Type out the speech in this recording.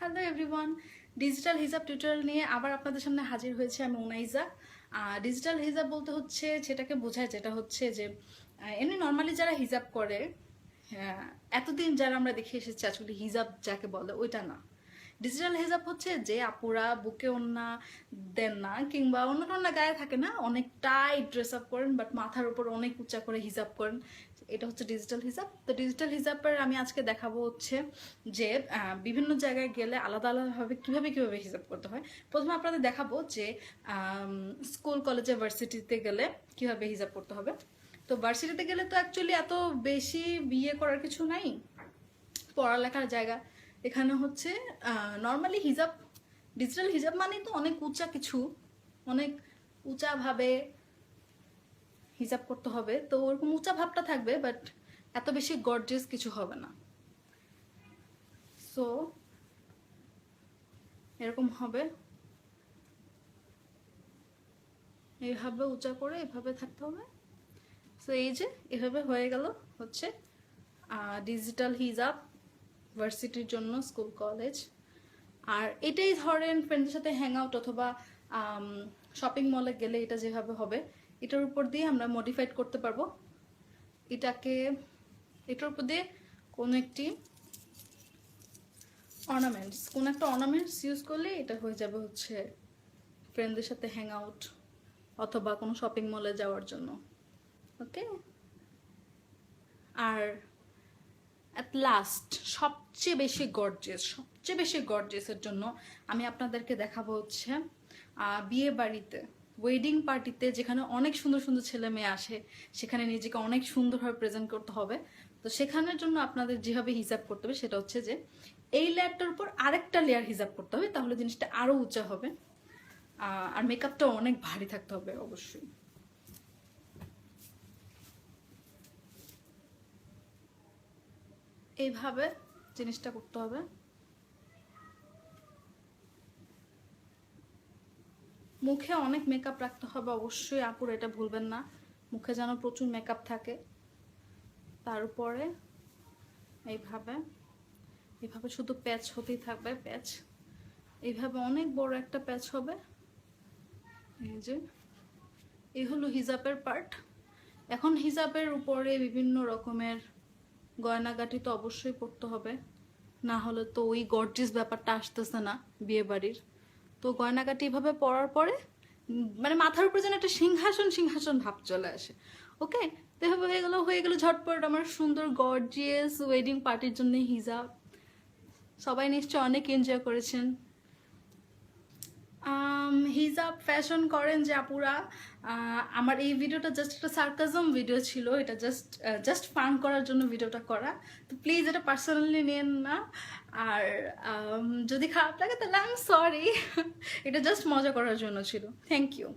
Hello everyone, digital হিজাব tutorial নিয়ে আবার আপনাদের সামনে হাজির হয়েছে আমি উনাইজা। ডিজিটাল হিজাব বলতে হচ্ছে যেটাকে বোঝায়, যেটা হচ্ছে যে এমনি নর্মালি যারা হিজাব করে, হ্যাঁ, এতদিন যারা আমরা দেখে এসেছি আসলে হিজাব যাকে বলে ওইটা না। ডিজিটাল হিজাব হচ্ছে যে আপুরা বুকে ওড়না দেন না কিংবা অন্য টন্য গায়ে থাকে না, অনেক টাইট ড্রেস আপ করেন বাট মাথার উপর অনেক উঁচা করে হিজাব করেন, এটা হচ্ছে ডিজিটাল হিজাব। তো ডিজিটাল হিজাবের আমি আজকে দেখাবো হচ্ছে যে বিভিন্ন জায়গায় গেলে আলাদা আলাদাভাবে কিভাবে কিভাবে হিজাব করতে হয়। প্রথমে আপনাদের দেখাবো যে স্কুল কলেজে ভার্সিটিতে গেলে কিভাবে হিজাব করতে হবে। তো ভার্সিটিতে গেলে তো অ্যাকচুয়ালি এত বেশি বিয়ে করার কিছু নাই, পড়ালেখার জায়গা। এখানে হচ্ছে নর্মালি হিজাব, ডিজিটাল হিজাব মানেই তো অনেক উঁচা কিছু, অনেক উঁচাভাবে হিজাব করতে হবে। তো ওরকম উঁচা ভাবটা থাকবে বাট এত বেশি গর্জিয়াস কিছু হবে না। সো এরকম হবে, এইভাবে উঁচা করে এভাবে থাকতে হবে। সো এই যে এভাবে হয়ে গেল হচ্ছে ডিজিটাল হিজাব ভার্সিটির জন্য, স্কুল কলেজ। আর এটাই ধরেন ফ্রেন্ডের সাথে হ্যাং আউট অথবা শপিং মলে গেলে এটা যেভাবে হবে, এটার উপর দিয়ে আমরা মডিফাইড করতে পারবো। এটার উপর দিয়ে কোনো একটি অর্নামেন্টস ইউজ করলে এটা হয়ে যাবে হচ্ছে ফ্রেন্ডদের সাথে হ্যাং আউট অথবা কোনো শপিং মলে যাওয়ার জন্য। ওকে, আর অ্যাট লাস্ট সবচেয়ে বেশি গর্জিয়াসের জন্য আমি আপনাদেরকে দেখাবো হচ্ছে বিয়ে বাড়িতে, ওয়েডিং পার্টিতে, যেখানে অনেক সুন্দর সুন্দর ছেলে মেয়ে আসে, সেখানে নিজেকে অনেক সুন্দরভাবে প্রেজেন্ট করতে হবে। তো সেখানের জন্য আপনাদের যেভাবে হিসাব করতে হবে সেটা হচ্ছে যে এই লেয়ারটার উপর আরেকটা লেয়ার হিসাব করতে হবে, তাহলে জিনিসটা আরো উঁচা হবে। আর মেকআপটা অনেক ভারী থাকতে হবে অবশ্যই। এইভাবে জিনিসটা করতে হবে। মুখে অনেক মেকআপ রাখতে হবে অবশ্যই আপুর, এটা ভুলবেন না, মুখে যেন প্রচুর মেকআপ থাকে। তার উপরে এইভাবে এইভাবে শুধু প্যাচ হতেই থাকবে, প্যাচ এইভাবে অনেক বড় একটা প্যাচ হবে। এই যে এই হলো হিজাবের পার্ট। এখন হিজাবের উপরে বিভিন্ন রকমের গয়নাগাটি তো অবশ্যই পড়তে হবে, না হলে তো ওই গর্জিয়াস ব্যাপারটা আসতেছে না বিয়ে বাড়ির। তো গয়নাগাটি এভাবে পরার পরে মানে মাথার উপরে যেন একটা সিংহাসন ভাব চলে আসে। ওকে, তো এভাবে হয়ে গেল ঝটপট আমার সুন্দর গর্জিয়াস ওয়েডিং পার্টির জন্য হিজাব। সবাই নিশ্চয় অনেক এনজয় করেছেন। হিজাব ফ্যাশন করেন যে আপুরা, আমার এই ভিডিওটা জাস্ট একটা সার্কাজম ভিডিও ছিল, এটা জাস্ট ফান করার জন্য ভিডিওটা করা। তো প্লিজ এটা পার্সোনালি নেন না, আর যদি খারাপ লাগে তাহলে আই এম সরি। এটা জাস্ট মজা করার জন্য ছিল। Thank you.